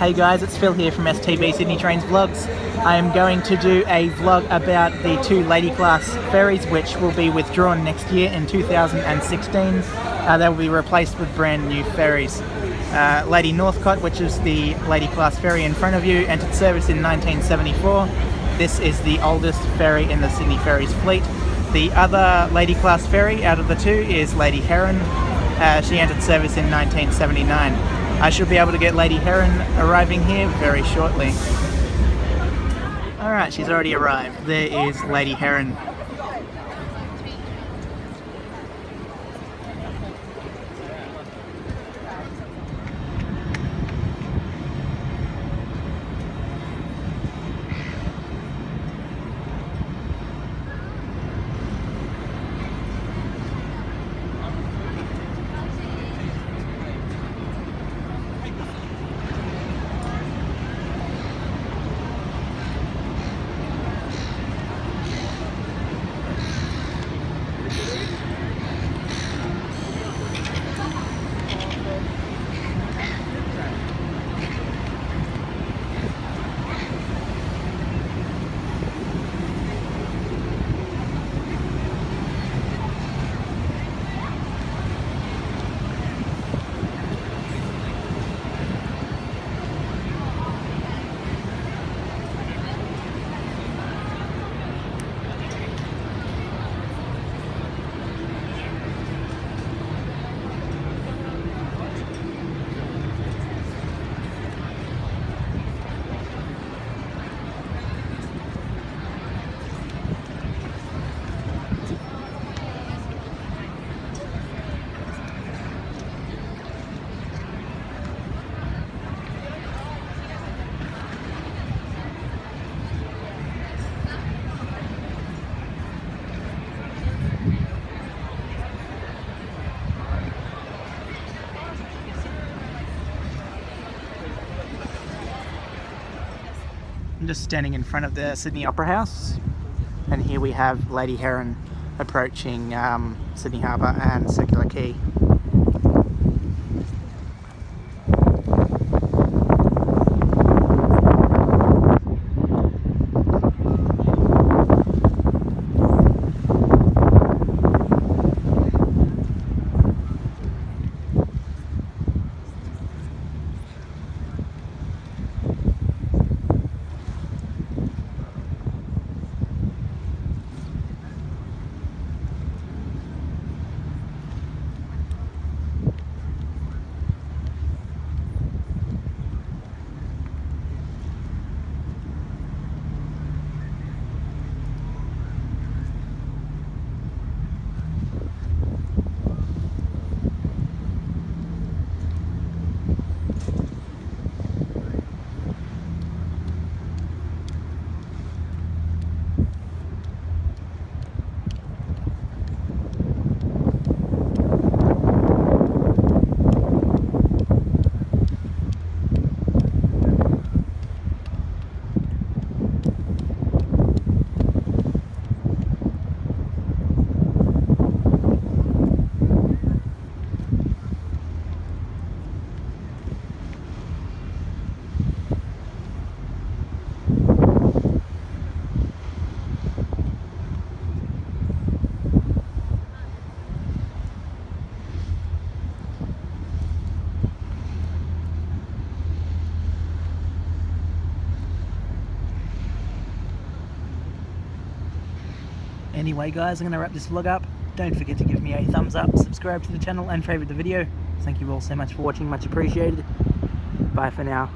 Hey guys, it's Phil here from STB Sydney Trains Vlogs. I am going to do a vlog about the 2 lady class ferries which will be withdrawn next year in 2016. They will be replaced with brand new ferries. Lady Northcott, which is the lady class ferry in front of you, entered service in 1974. This is the oldest ferry in the Sydney Ferries fleet. The other lady class ferry out of the 2 is Lady Herron. She entered service in 1979. I should be able to get Lady Herron arriving here very shortly. Alright, she's already arrived. There is Lady Herron. I'm just standing in front of the Sydney Opera House, and here we have Lady Herron approaching Sydney Harbour and Circular Quay. Anyway guys, I'm going to wrap this vlog up. Don't forget to give me a thumbs up, subscribe to the channel and favourite the video. Thank you all so much for watching, much appreciated. Bye for now.